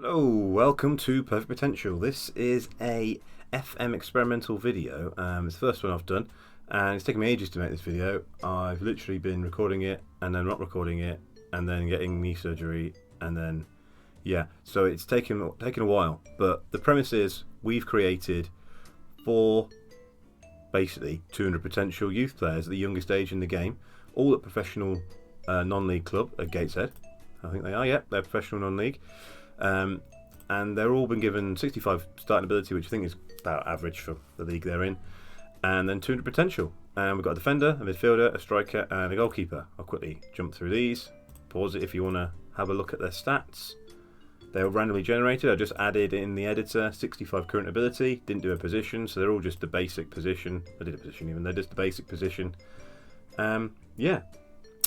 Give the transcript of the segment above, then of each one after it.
Hello, welcome to Perfect Potential. This is a FM experimental video. It's the first one I've done, and it's taken me ages to make this video. I've literally been recording it, and then not recording it, and then getting knee surgery, and then, so it's taken a while. But the premise is, we've created 4, basically, 200 potential youth players at the youngest age in the game, all at professional non-league club at Gateshead. I think they are, they're professional non-league. And they're all been given 65 starting ability, which I think is about average for the league they're in, and then 200 potential. And we've got a defender, a midfielder, a striker, and a goalkeeper. I'll quickly jump through these. Pause it if you want to have a look at their stats. They were randomly generated. I just added in the editor 65 current ability. Didn't do a position, so they're all just the basic position. I did a position even. They're just the basic position.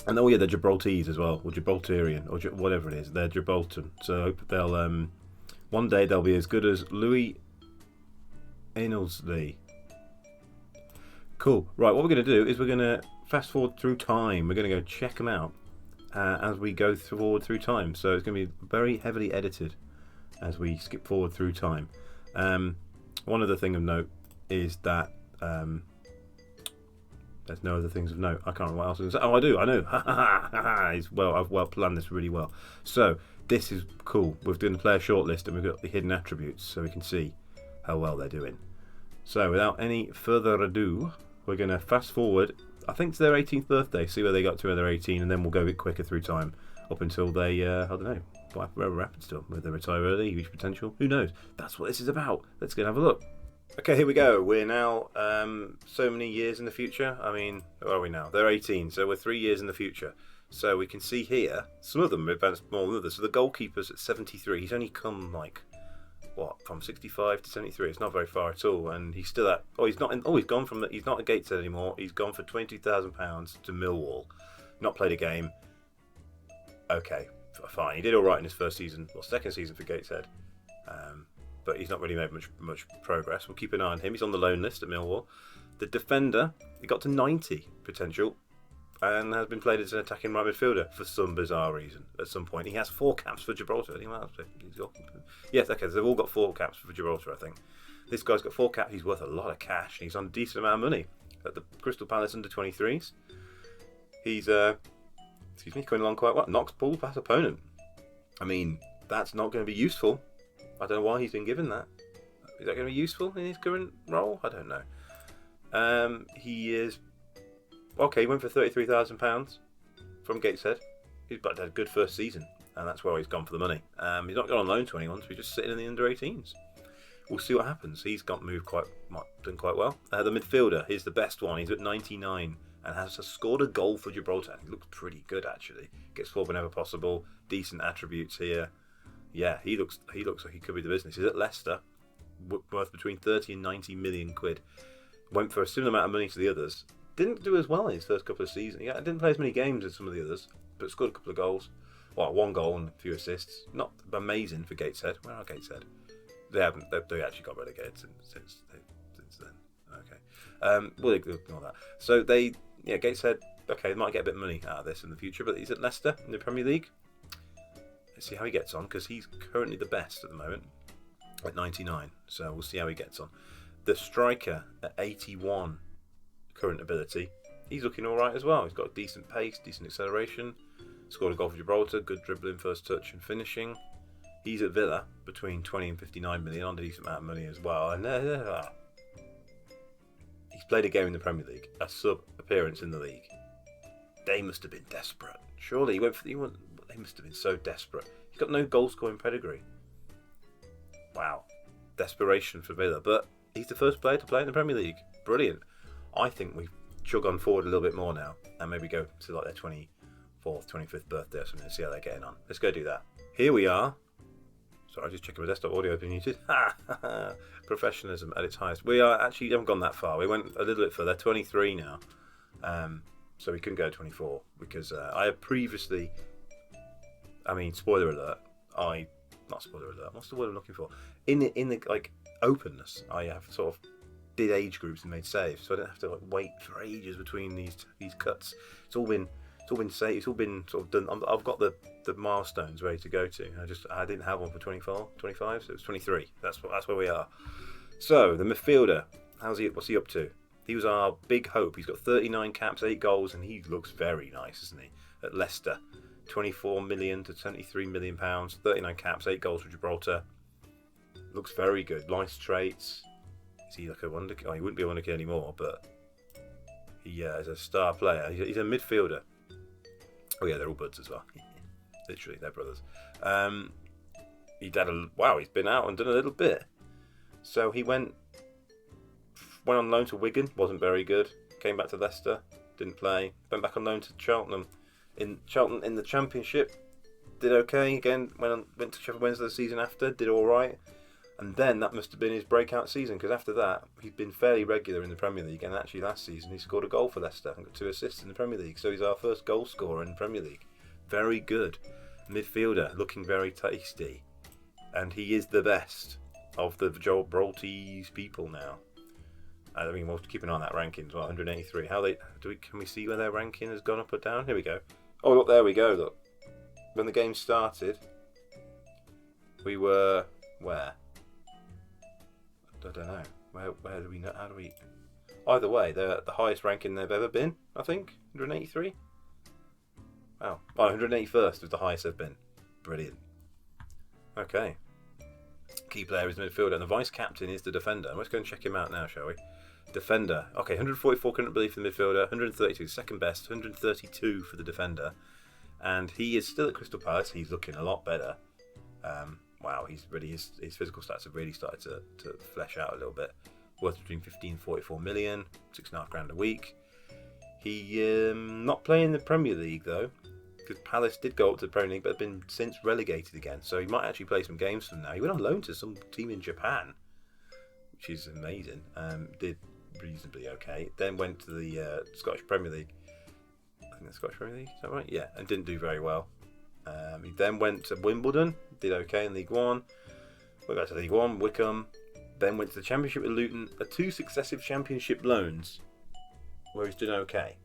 And they're Gibraltese as well, or Gibraltarian, or whatever it is. They're Gibraltar. So I hope they'll one day they'll be as good as Louis Ainsley. Cool. Right, what we're going to do is we're going to fast forward through time. We're going to go check them out as we go forward through time. So it's going to be very heavily edited as we skip forward through time. One other thing of note is that there's no other things of note. I can't remember what else I was going to say. Oh, I do. I know. I've planned this really well. So this is cool. We've done the player shortlist and we've got the hidden attributes, so we can see how well they're doing. So without any further ado, we're going to fast forward. I think to their 18th birthday. See where they got to when they're 18, and then we'll go a bit quicker through time up until they, I don't know, whatever happens to them. Whether they retire early, huge potential. Who knows? That's what this is about. Let's go and have a look. Okay, here we go. We're now so many years in the future. I mean, where are we now? They're 18, so we're 3 years in the future. So we can see here, some of them have advanced more than others. So the goalkeeper's at 73. He's only come, from 65 to 73. It's not very far at all. And he's still at, he's not at Gateshead anymore. He's gone for £22,000 to Millwall. Not played a game. Okay, fine. He did all right in his second season for Gateshead. But he's not really made much progress. We'll keep an eye on him. He's on the loan list at Millwall. The defender, he got to 90 potential and has been played as an attacking right midfielder for some bizarre reason at some point. He has 4 caps for Gibraltar. Yes, okay, so they've all got 4 caps for Gibraltar, I think. This guy's got 4 caps. He's worth a lot of cash. He's on a decent amount of money at the Crystal Palace under-23s. He's, coming along quite well. Knocks ball past opponent. I mean, that's not going to be useful. I don't know why he's been given that. Is that going to be useful in his current role? I don't know. He is... Okay, he went for £33,000 from Gateshead. He's had a good first season, and that's where he's gone for the money. He's not gone on loan to anyone, so he's just sitting in the under-18s. We'll see what happens. He's done quite well. The midfielder, he's the best one. He's at 99 and has scored a goal for Gibraltar. He looks pretty good, actually. Gets forward whenever possible. Decent attributes here. Yeah, he looks like he could be the business. He's at Leicester, worth between 30 and 90 million quid. Went for a similar amount of money to the others. Didn't do as well in his first couple of seasons. Yeah, didn't play as many games as some of the others, but scored a couple of goals. 1 goal and a few assists. Not amazing for Gateshead. Where are Gateshead? They actually got relegated since then. Okay. We'll ignore that. So Gateshead. Okay, they might get a bit of money out of this in the future, but he's at Leicester in the Premier League. Let's see how he gets on, because he's currently the best at the moment at 99. So we'll see how he gets on. The striker at 81 current ability. He's looking all right as well. He's got decent pace, decent acceleration. Scored a goal for Gibraltar. Good dribbling, first touch, and finishing. He's at Villa between 20 and 59 million on a decent amount of money as well. And he's played a game in the Premier League, a sub appearance in the league. They must have been desperate. Surely they must have been so desperate. He's got no goal-scoring pedigree. Wow. Desperation for Villa. But he's the first player to play in the Premier League. Brilliant. I think we chug on forward a little bit more now and maybe go to their 24th, 25th birthday or something and see how they're getting on. Let's go do that. Here we are. Sorry, I just checking my desktop audio has been muted. Professionalism at its highest. We haven't gone that far. We went a little bit further. 23 now. So we couldn't go to 24 because I have previously... spoiler alert. Not spoiler alert. What's the word I'm looking for? In the openness, I have sort of did age groups and made saves, so I don't have to wait for ages between these cuts. It's all It's all been sort of done. I've got the milestones ready to go to. I didn't have one for 24, 25, so it was 23. That's where we are. So the midfielder, what's he up to? He was our big hope. He's got 39 caps, 8 goals, and he looks very nice, isn't he? At Leicester, 24 million to 73 million pounds, 39 caps, 8 goals for Gibraltar. Looks very good. Nice traits. Is he like a wonder? Oh, he wouldn't be a wonder kid anymore, but he is a star player. He's a midfielder. Oh yeah, they're all buds as well. Literally, they're brothers. He's been out and done a little bit. So he went on loan to Wigan, wasn't very good. Came back to Leicester, didn't play. Went back on loan to Cheltenham. In the Championship, did okay. Again, went to Sheffield Wednesday the season after, did all right. And then that must have been his breakout season, because after that he's been fairly regular in the Premier League. And actually last season he scored a goal for Leicester and got 2 assists in the Premier League. So he's our first goal scorer in the Premier League. Very good midfielder, looking very tasty, and he is the best of the Gibraltese people now. I mean, we'll keep an eye on that ranking as well. 183. Can we see where their ranking has gone up or down? Here we go. Oh look, there we go. Look, when the game started, we were where? I don't know. Where do we know? How do we? Either way, they're at the highest ranking they've ever been. I think 183. Wow. 181st was the highest they've been. Brilliant. Okay. Key player is the midfielder, and the vice captain is the defender. Let's go and check him out now, shall we? Defender. Okay, 144 current ability for the midfielder, 132 second best, 132 for the defender, and he is still at Crystal Palace. He's looking a lot better. Wow, his physical stats have really started to flesh out a little bit. Worth between 15 and 44 million, £6.5 a week. He not playing the Premier League though, because Palace did go up to the Premier League, but have been since relegated again. So he might actually play some games from now. He went on loan to some team in Japan, which is amazing. Did reasonably okay. Then went to the Scottish Premier League. I think the Scottish Premier League, is that right? Yeah, and didn't do very well. He then went to Wimbledon, did okay in League One. Went back to League One, Wycombe. Then went to the Championship with Luton. 2 successive Championship loans, where he's doing okay.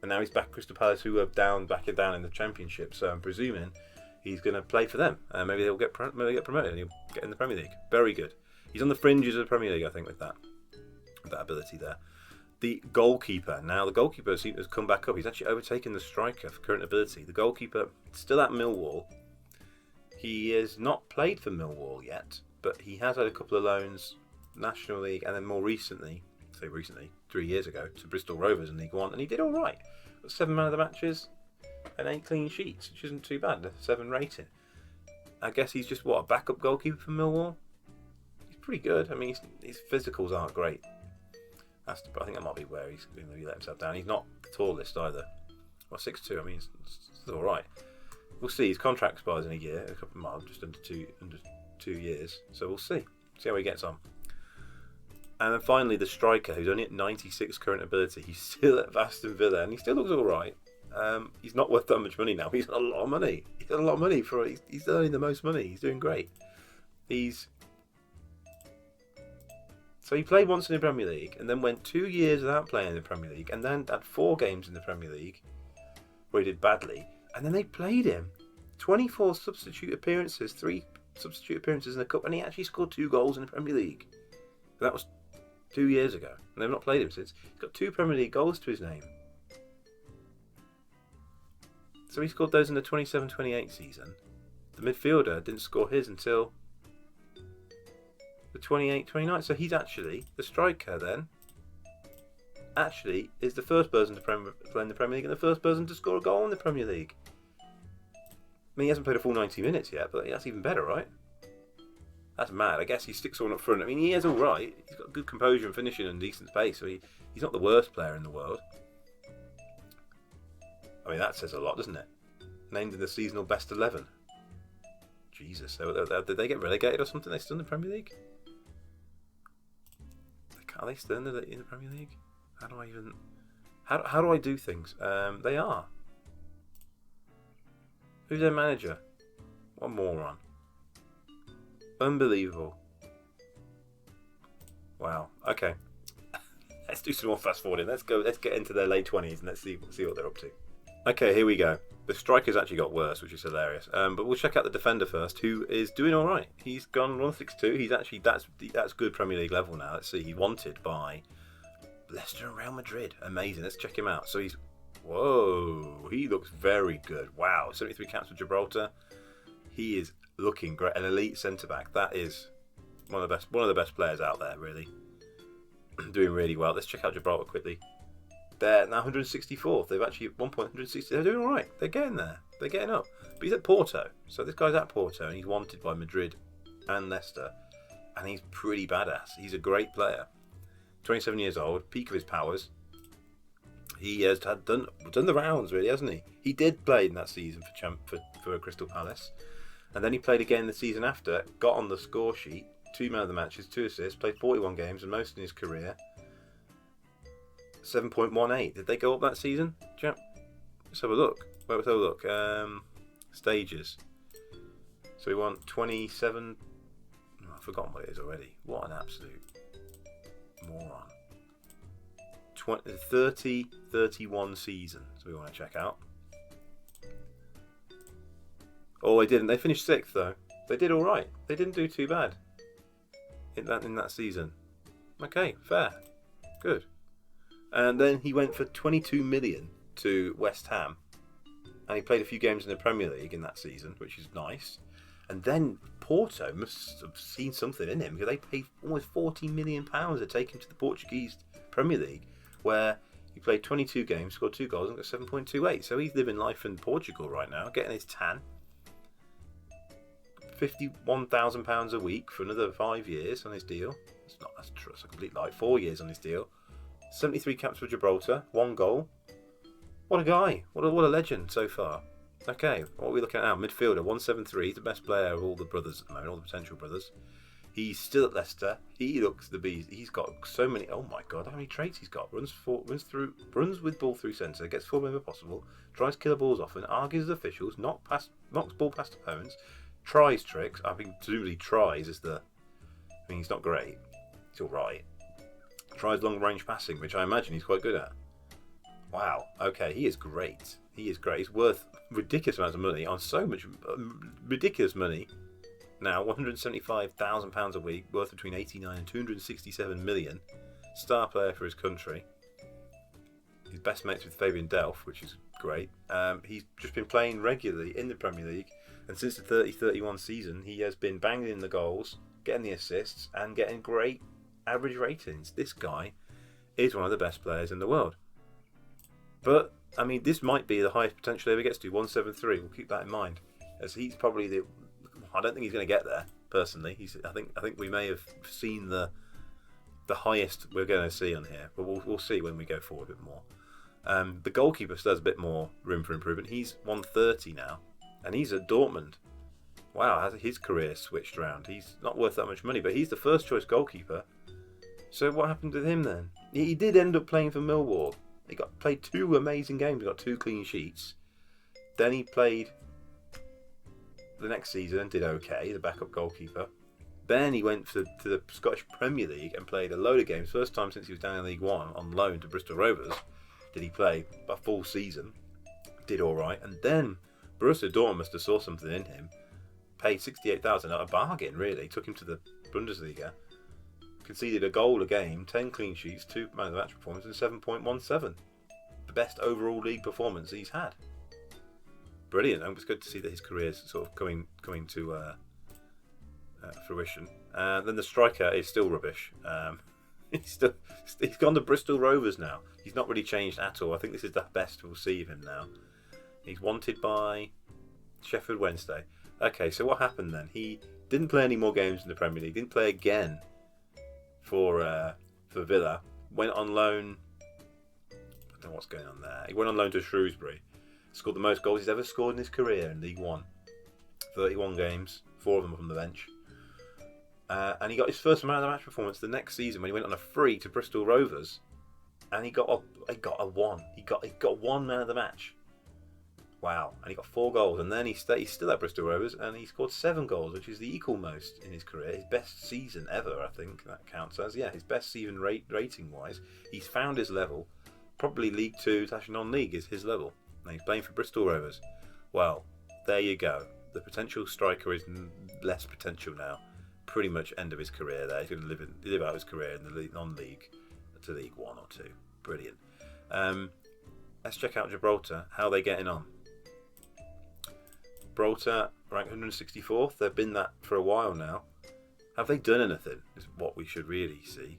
And now he's back at Crystal Palace, who are back in the Championship. So I'm presuming he's going to play for them. Maybe they'll get promoted and he'll get in the Premier League. Very good. He's on the fringes of the Premier League, I think, with that ability there. The goalkeeper. Now, the goalkeeper seems to have come back up. He's actually overtaken the striker for current ability. The goalkeeper, still at Millwall. He has not played for Millwall yet, but he has had a couple of loans, National League, and then more recently, 3 years ago, to Bristol Rovers in League One, and he did all right. Got 7 man of the matches and 8 clean sheets, which isn't too bad. A 7 rating. I guess he's just a backup goalkeeper for Millwall. He's pretty good. I mean, his physicals aren't great. I think that might be where he's going to let himself down. He's not the tallest either. Well, 6'2". I mean, it's all right. We'll see. His contract expires in a year, a couple of months, just under 2 years. So we'll see how he gets on. And then finally, the striker, who's only at 96 current ability. He's still at Aston Villa, and he still looks all right. He's not worth that much money now. He's got a lot of money. He's earning the most money. He's doing great. So he played once in the Premier League, and then went 2 years without playing in the Premier League, and then had 4 games in the Premier League where he did badly, and then they played him. 24 substitute appearances, 3 substitute appearances in the Cup, and he actually scored 2 goals in the Premier League. That was 2 years ago, and they've not played him since. He's got 2 Premier League goals to his name. So he scored those in the 27-28 season. The midfielder didn't score his until the 28-29. So he's actually, the striker then, actually is the first person to play in the Premier League and the first person to score a goal in the Premier League. I mean, he hasn't played a full 90 minutes yet, but that's even better, right? That's mad. I guess he sticks on up front. I mean, he is all right. He's got good composure and finishing and decent pace, so he's not the worst player in the world. I mean, that says a lot, doesn't it? Named in the seasonal best 11. Jesus, did they get relegated or something? Are they still in the Premier League? Are they still in the Premier League? How do I do things? They are. Who's their manager? What a moron. Unbelievable. Wow. Okay. Let's do some more fast forwarding. Let's get into their late 20s and let's see what they're up to. Okay, here we go. The striker's actually got worse, which is hilarious. But we'll check out the defender first, who is doing all right. He's gone 162. He's actually that's good Premier League level now. Let's see. He's wanted by Leicester and Real Madrid. Amazing. Let's check him out. So he's he looks very good. Wow, 73 caps for Gibraltar. He is looking great. An elite centre back. That is one of the best players out there. Really doing really well. Let's check out Gibraltar quickly. They're now 164th. They've actually at one point 160. They're doing all right. They're getting there. They're getting up. But he's at Porto. So this guy's at Porto and he's wanted by Madrid and Leicester. And he's pretty badass. He's a great player. 27 years old. Peak of his powers. He has done the rounds, really, hasn't he? He did play in that season for Crystal Palace. And then he played again the season after. Got on the score sheet. 2 man of the matches, 2 assists. Played 41 games and most in his career. 7.18. Did they go up that season? Let's have a look. Stages. So we want 27. Oh, I've forgotten what it is already. What an absolute moron. 31 season. So we want to check out. Oh, they didn't. They finished 6th though. They did all right. They didn't do too bad in that season. Okay, fair, good. And then he went for 22 million to West Ham. And he played a few games in the Premier League in that season, which is nice. And then Porto must have seen something in him because they paid almost £40 million to take him to the Portuguese Premier League, where he played 22 games, scored 2 goals and got 7.28. So he's living life in Portugal right now, getting his tan. £51,000 a week for another 5 years on his deal. That's a complete lie. 4 years on his deal. 73 caps for Gibraltar, 1 goal. What a guy. What a legend so far. Okay, what are we looking at now? Midfielder, 173. He's the best player of all the brothers at the moment, all the potential brothers. He's still at Leicester. He looks the beast. He's got so many. Oh my god, how many traits he's got? Runs with ball through centre, gets forward whenever possible, tries killer balls often, argues with officials, knocks ball past opponents, tries tricks. I think presumably tries is the. I mean, he's not great. He's all right. Tries long range passing, which I imagine he's quite good at. Wow. Okay, he is great. He is great. He's worth ridiculous amounts of money on so much ridiculous money. Now, £175,000 a week, worth between 89 and 267 million. Star player for his country. He's best mates with Fabian Delph, which is great. He's just been playing regularly in the Premier League, and since the 30-31 season, he has been banging in the goals, getting the assists, and getting great average ratings. This guy is one of the best players in the world. But, I mean, this might be the highest potential he ever gets to, 173. We'll keep that in mind, as he's probably the. I don't think he's going to get there personally. I think we may have seen the highest we're going to see on here, but we'll see when we go forward a bit more. The goalkeeper still has a bit more room for improvement. He's 130 now, and he's at Dortmund. Wow, has his career switched around? He's not worth that much money, but he's the first choice goalkeeper. So what happened to him then? He did end up playing for Millwall. He played 2 amazing games. He got 2 clean sheets. Then he played the next season and did okay, the backup goalkeeper. Then he went to the Scottish Premier League and played a load of games. First time since he was down in League One on loan to Bristol Rovers did he play a full season. Did all right. And then Borussia Dortmund must have saw something in him. Paid 68,000 at a bargain, really. Took him to the Bundesliga. Conceded a goal a game, 10 clean sheets, 2 man of the match performances, and 7.17. The best overall league performance he's had. Brilliant. It's good to see that his career's sort of coming to fruition. Then the striker is still rubbish. He's gone to Bristol Rovers now. He's not really changed at all. I think this is the best we'll see of him now. He's wanted by Sheffield Wednesday. Okay, so what happened then? He didn't play any more games in the Premier League. Didn't play again for Villa. Went on loan. I don't know what's going on there. He went on loan to Shrewsbury. Scored the most goals he's ever scored in his career in League One. 31 games, 4 of them from the bench. And he got his first man of the match performance the next season when he went on a free to Bristol Rovers, and he got a 1. He got 1 man of the match. Wow! And he got 4 goals, and then he's still at Bristol Rovers, and he scored 7 goals, which is the equal most in his career. His best season ever, I think that counts as. Yeah, his best season rating wise. He's found his level. Probably League 2 / non-league is his level. and he's playing for Bristol Rovers. Well, there you go. The potential striker is less potential now. Pretty much end of his career there. He's going to live out his career in the non-league to League 1 or 2. Brilliant. Let's check out Gibraltar. How are they getting on? Gibraltar ranked 164th. They've been that for a while now. Have they done anything? Is what we should really see.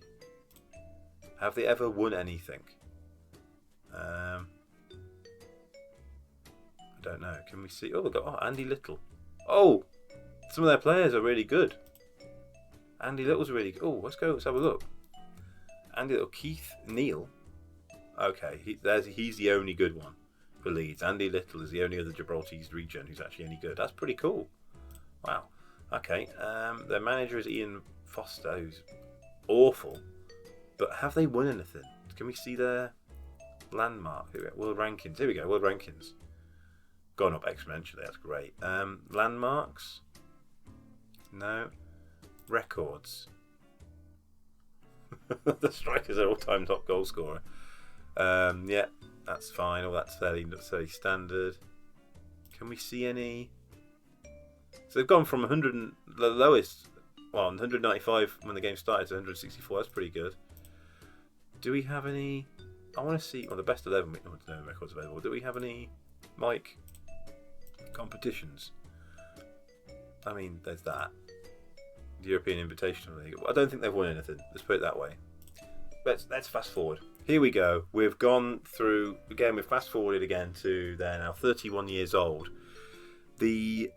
Have they ever won anything? I don't know. Can we see? Oh, we've got Andy Little. Oh, some of their players are really good. Andy Little's really good. Oh, let's have a look. Andy Little, Keith Neal. Okay, he's the only good one for Leeds. Andy Little is the only other Gibraltarese region who's actually any good. That's pretty cool. Wow. Okay, their manager is Ian Foster, who's awful. But have they won anything? Can we see their landmark? World rankings. Here we go, world rankings. Gone up exponentially, that's great. Landmarks? No. Records. The striker's an all-time top goal scorer. Yeah, that's fine. Oh, that's fairly standard. Can we see any? So they've gone from 100 the lowest, 195 when the game started to 164. That's pretty good. Do we have any? I want to see. Well, the best 11. No records available. Do we have any, Mike? Competitions? I mean, there's that. The European Invitational League. I don't think they've won anything. Let's put it that way. Let's fast forward. Here we go. We've gone through again. We've fast forwarded again to they're now 31 years old. We've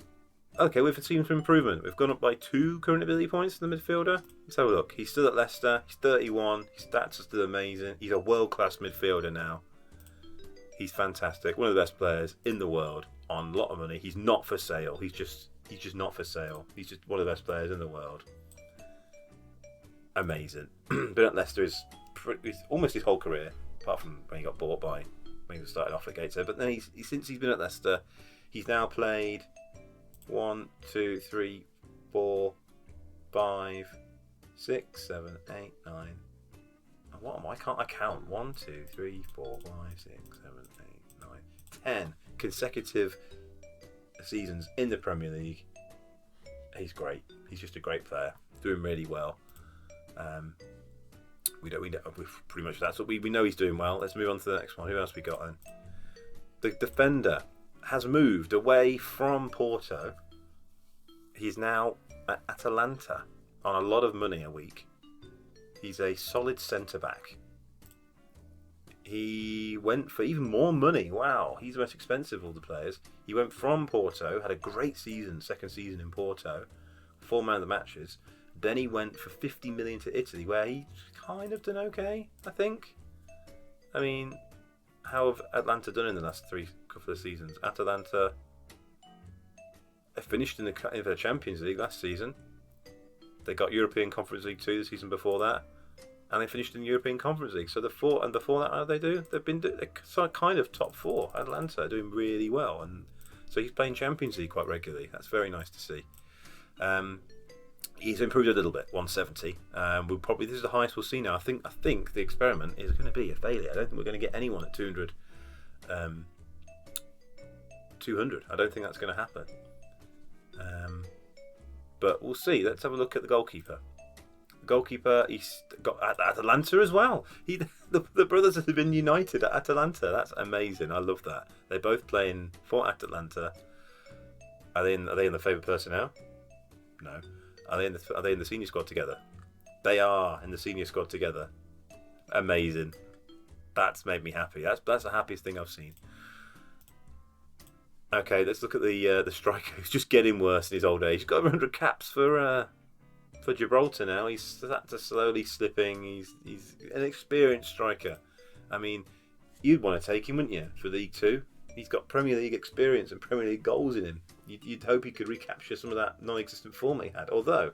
seen some improvement. We've gone up by 2 current ability points in the midfielder. Let's have a look. He's still at Leicester. He's 31. His stats are still amazing. He's a world-class midfielder now. He's fantastic. One of the best players in the world on a lot of money. He's not for sale. He's just not for sale. He's just one of the best players in the world. Amazing. Been at Leicester almost his whole career, apart from when he got bought by when he started off at Gateshead. But then since he's been at Leicester, he's now played 1, 2, 3, 4, 5, 6, 7, 8, 9. What am I? Can't I count? 1, 2, 3, 4, 5, 6, 7, 8, 9, 10 consecutive seasons in the Premier League. He's great. He's just a great player, doing really well. We've pretty much that's what we know he's doing well. Let's move on to the next one. Who else we got then? The defender has moved away from Porto. He's now at Atalanta on a lot of money a week. He's a solid centre back. He went for even more money. Wow, he's the most expensive of all the players. He went from Porto, had a great season, second season in Porto, 4 man of the matches. Then he went for 50 million to Italy, where he kind of done okay, I think. I mean, how have Atlanta done in the last couple of seasons? Atalanta, they finished in the Champions League last season. They got European Conference League 2 the season before that. And they finished in the European Conference League. So before that, how did they do? They're kind of top 4. Atlanta are doing really well, and so he's playing Champions League quite regularly. That's very nice to see. He's improved a little bit, 170. This is the highest we'll see now. I think the experiment is going to be a failure. I don't think we're going to get anyone at 200. 200. I don't think that's going to happen. But we'll see. Let's have a look at the goalkeeper. Goalkeeper, he's got at Atalanta as well. The brothers have been united at Atalanta. That's amazing. I love that. They're both playing for Atalanta. Are they in the favourite personnel? No. Are they in the senior squad together? They are in the senior squad together. Amazing. That's made me happy. That's the happiest thing I've seen. Okay, let's look at the striker. He's just getting worse in his old age. He's got 100 caps for Gibraltar now. He's slowly slipping. He's an experienced striker. I mean, you'd want to take him, wouldn't you, for League 2? He's got Premier League experience and Premier League goals in him. You'd hope he could recapture some of that non-existent form he had. Although,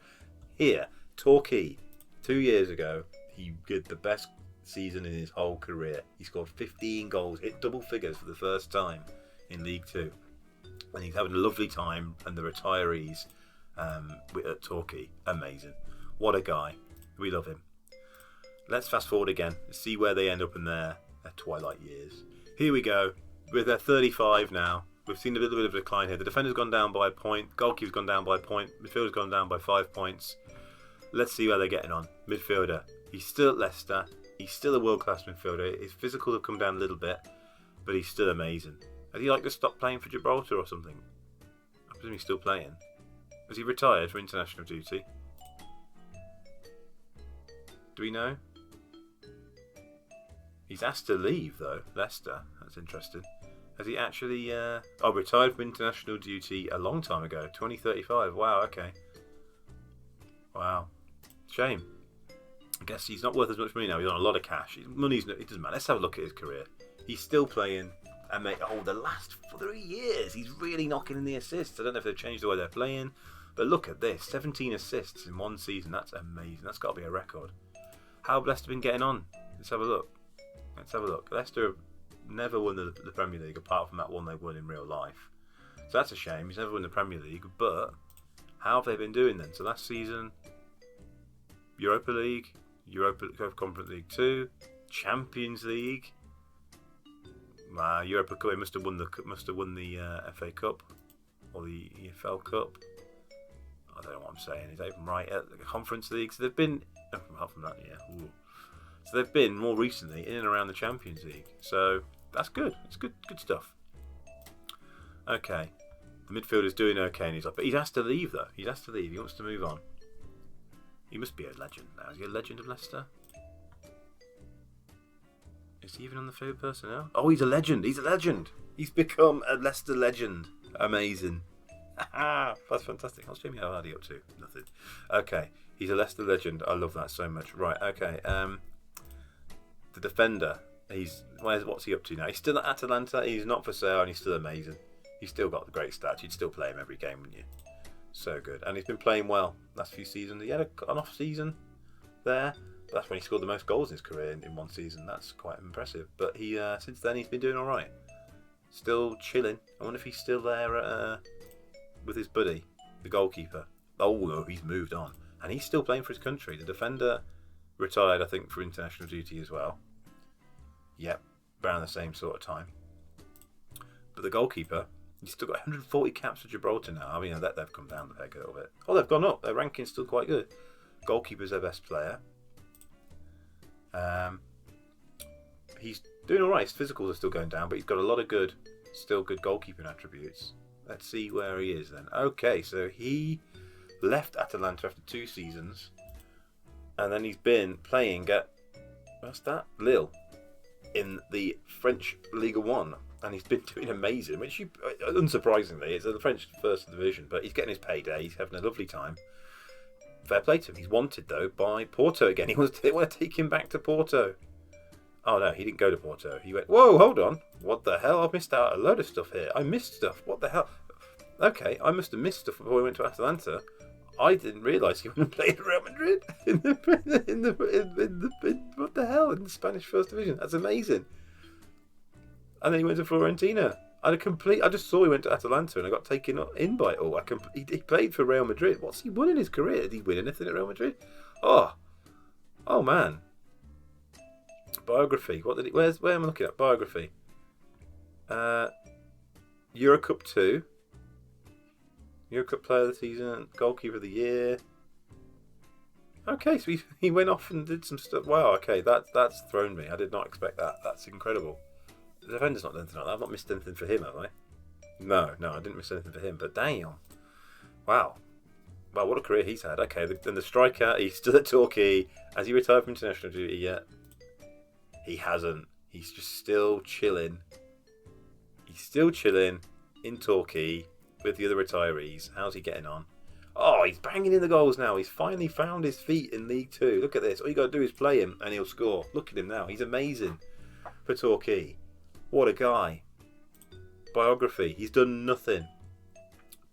here, Torquay, 2 years ago, he did the best season in his whole career. He scored 15 goals, hit double figures for the first time in League 2. And he's having a lovely time, and the retirees at Torquay, amazing. What a guy. We love him. Let's fast forward again, see where they end up in their twilight years. Here we go. with their 35 now. We've seen a little bit of a decline here. The defender's gone down by a point. Goalkeeper's gone down by a point. Midfielder's gone down by 5 points. Let's see how they're getting on. Midfielder. He's still at Leicester. He's still a world-class midfielder. His physical have come down a little bit, but he's still amazing. Has he to stop playing for Gibraltar or something? I presume he's still playing. Has he retired for international duty? Do we know? He's asked to leave though, Leicester. That's interesting. Has he actually retired from international duty a long time ago, 2035. Wow, okay. Wow. Shame. I guess he's not worth as much money now. He's on a lot of cash. Money's it doesn't matter. Let's have a look at his career. He's still playing, and the last 3 years he's really knocking in the assists. I don't know if they've changed the way they're playing, but look at this: 17 assists in one season. That's amazing. That's got to be a record. How have Leicester been getting on? Let's have a look. Leicester have never won the Premier League apart from that one they won in real life. So that's a shame. He's never won the Premier League. But how have they been doing then? So last season, Europa League, Europa Conference League 2, Champions League. Europa Cup. He must have won the FA Cup or the EFL Cup. I don't know what I'm saying. Is that even right? At the Conference League. So they've been apart from that, yeah. Ooh. So they've been more recently in and around the Champions League. So that's good. It's good stuff. Okay. The midfielder's doing okay, and but he's asked to leave though. He wants to move on. He must be a legend now. Is he a legend of Leicester? Is he even on the field personnel? Oh, he's a legend. He's become a Leicester legend. Amazing. That's fantastic. What's Jamie Hardy up to? Nothing. Okay. He's a Leicester legend. I love that so much. Right, okay. The defender. What's he up to now? He's still at Atalanta. He's not for sale, and he's still amazing. He's still got the great stats. You'd still play him every game, wouldn't you? So good. And he's been playing well last few seasons. He had an off season there. But that's when he scored the most goals in his career in one season. That's quite impressive. But he since then he's been doing all right. Still chilling. I wonder if he's still there with his buddy, the goalkeeper. Oh no, he's moved on, and he's still playing for his country. The defender retired, I think, for international duty as well. Yep, around the same sort of time. But the goalkeeper, he's still got 140 caps for Gibraltar now. I mean, they've come down the peg a little bit. Oh, they've gone up. Their ranking's still quite good. Goalkeeper's their best player. He's doing all right. His physicals are still going down, but he's got a lot of good goalkeeping attributes. Let's see where he is then. Okay, so he left Atalanta after 2 seasons, and then he's been playing at Lille in the French Ligue 1, and he's been doing amazing. Which, unsurprisingly, it's the French First Division, but he's getting his payday. He's having a lovely time. Fair play to him. He's wanted though by Porto again. They want to take him back to Porto. Oh no, he didn't go to Porto. He went, whoa, hold on. What the hell? I've missed out a load of stuff here. I missed stuff. What the hell? Okay, I must have missed stuff before we went to Atalanta. I didn't realise he went and played at Real Madrid what the hell, in the Spanish First Division. That's amazing. And then he went to Fiorentina. I just saw he went to Atalanta and I got taken in by it all. He played for Real Madrid. What's he won in his career? Did he win anything at Real Madrid? Oh man. Biography. Where am I looking at? Biography. Euro Cup 2. Euro Cup Player of the Season. Goalkeeper of the Year. Okay, so he went off and did some stuff. Wow, okay, that's thrown me. I did not expect that. That's incredible. The defender's not done anything like that. I've not missed anything for him, have I? No, I didn't miss anything for him. But damn. Wow, what a career he's had. Okay, then the striker, he's still at Torquay. Has he retired from international duty yet? He hasn't. He's just still chilling. He's still chilling in Torquay with the other retirees. How's he getting on? Oh, he's banging in the goals now. He's finally found his feet in League 2. Look at this. All you got to do is play him and he'll score. Look at him now. He's amazing for Torquay. What a guy. Biography. He's done nothing.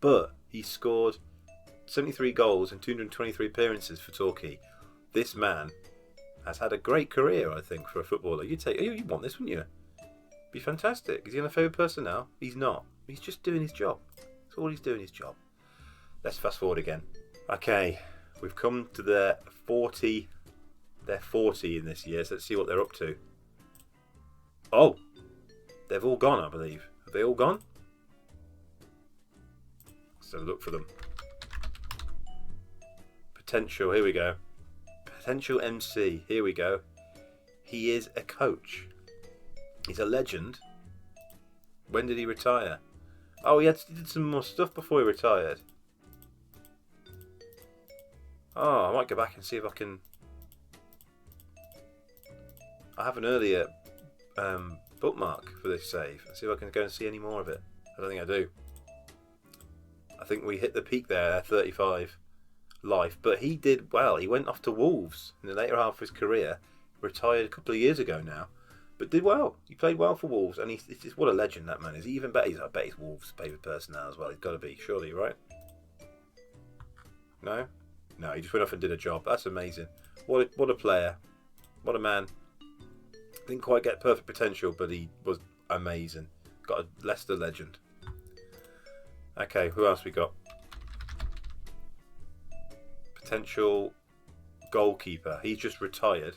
But he scored 73 goals and 223 appearances for Torquay. This man has had a great career, I think, for a footballer. You want this, wouldn't you? Be fantastic. Is he on a favourite person now? He's not. He's just doing his job. That's all he's doing, his job. Let's fast forward again. Okay, we've come to their 40. They're 40 in this year, so let's see what they're up to. Oh, They've all gone, I believe. Have they all gone? Let's have a look for them. Potential, here we go. Potential MC, here we go. He is a coach. He's a legend. When did he retire? Oh, he did some more stuff before he retired. Oh, I might go back and see if I can... I have an earlier bookmark for this save. Let's see if I can go and see any more of it. I don't think I do. I think we hit the peak there, 35 life. But he did well. He went off to Wolves in the later half of his career. Retired a couple of years ago now. But did well. He played well for Wolves. And he's just, what a legend that man is. He even better. I bet he's Wolves' favourite person now as well. He's got to be, surely, right? No? No, he just went off and did a job. That's amazing. What a player. What a man. Didn't quite get perfect potential, but he was amazing. Got a Leicester legend. Okay, who else we got? Potential goalkeeper. He's just retired.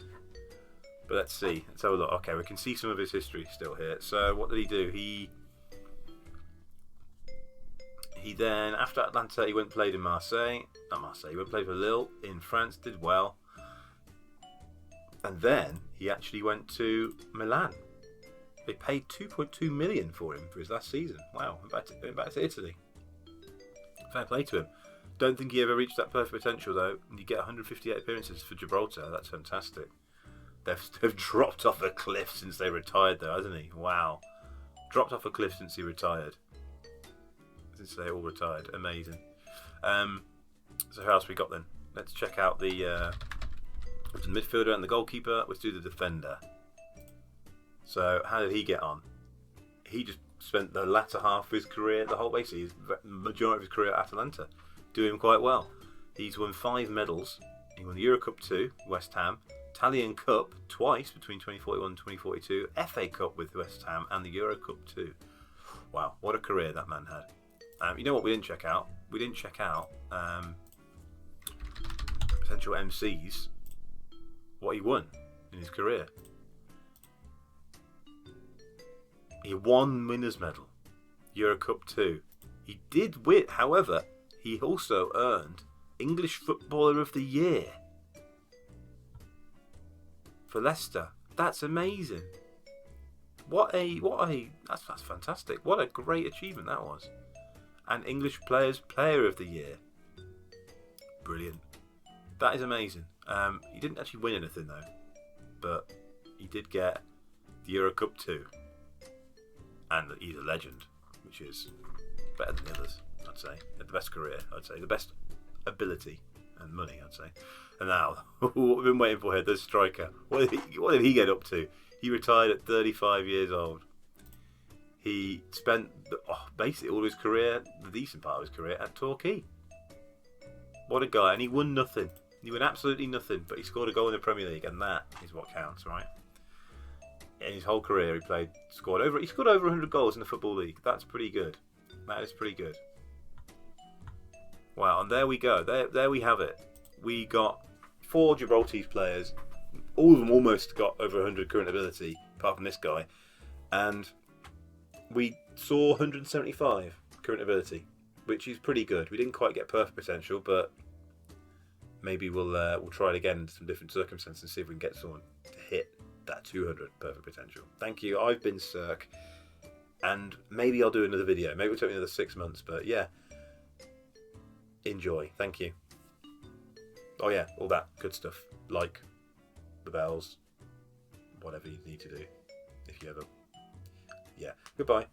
But let's see. Let's have a look. Okay, we can see some of his history still here. So what did he do? He then, after Atlanta, he went and played in Marseille. Not Marseille. He went and played for Lille in France. Did well. And then he actually went to Milan. They paid 2.2 million for him for his last season. Wow, went back to Italy. Fair play to him. Don't think he ever reached that perfect potential though. And you get 158 appearances for Gibraltar. That's fantastic. They've dropped off a cliff since they retired though, hasn't he? Wow. Dropped off a cliff since he retired. Since they all retired. Amazing. So who else we got then? Let's check out the midfielder and the goalkeeper. Let's do the defender. So how did he get on? He just spent the latter half of his career, the whole basically his majority of his career at Atalanta, doing quite well. He's won 5 medals. He won the Euro Cup 2, West Ham, Italian Cup twice between 2041 and 2042, FA Cup with West Ham, and the Euro Cup 2. Wow, what a career that man had. You know what we didn't check out? We didn't check out potential MCs, what he won in his career. He won winners medal, Euro Cup 2. He did win, however, he also earned English Footballer of the Year for Leicester. That's amazing. That's fantastic. What a great achievement that was. And English Player of the Year. Brilliant. That is amazing. He didn't actually win anything though, but he did get the Euro Cup 2. And he's a legend, which is better than the others, I'd say. He had the best career, I'd say. The best ability and money, I'd say. And now, what we've been waiting for here, the striker. What did he get up to? He retired at 35 years old. He spent basically all of his career, the decent part of his career, at Torquay. What a guy. And he won nothing. He won absolutely nothing, but he scored a goal in the Premier League, and that is what counts, right? In his whole career, he scored over 100 goals in the Football League. That's pretty good. That is pretty good. Wow, and there we go. There we have it. We got 4 Gibraltar players. All of them almost got over 100 current ability, apart from this guy. And we saw 175 current ability, which is pretty good. We didn't quite get perfect potential, but maybe we'll try it again in some different circumstances and see if we can get someone to hit that 200 perfect potential. Thank you. I've been SirC, and maybe I'll do another video. Maybe it'll take me another 6 months, but yeah. Enjoy. Thank you. Oh yeah, all that good stuff. Like the bells, whatever you need to do if you ever. Yeah. Goodbye.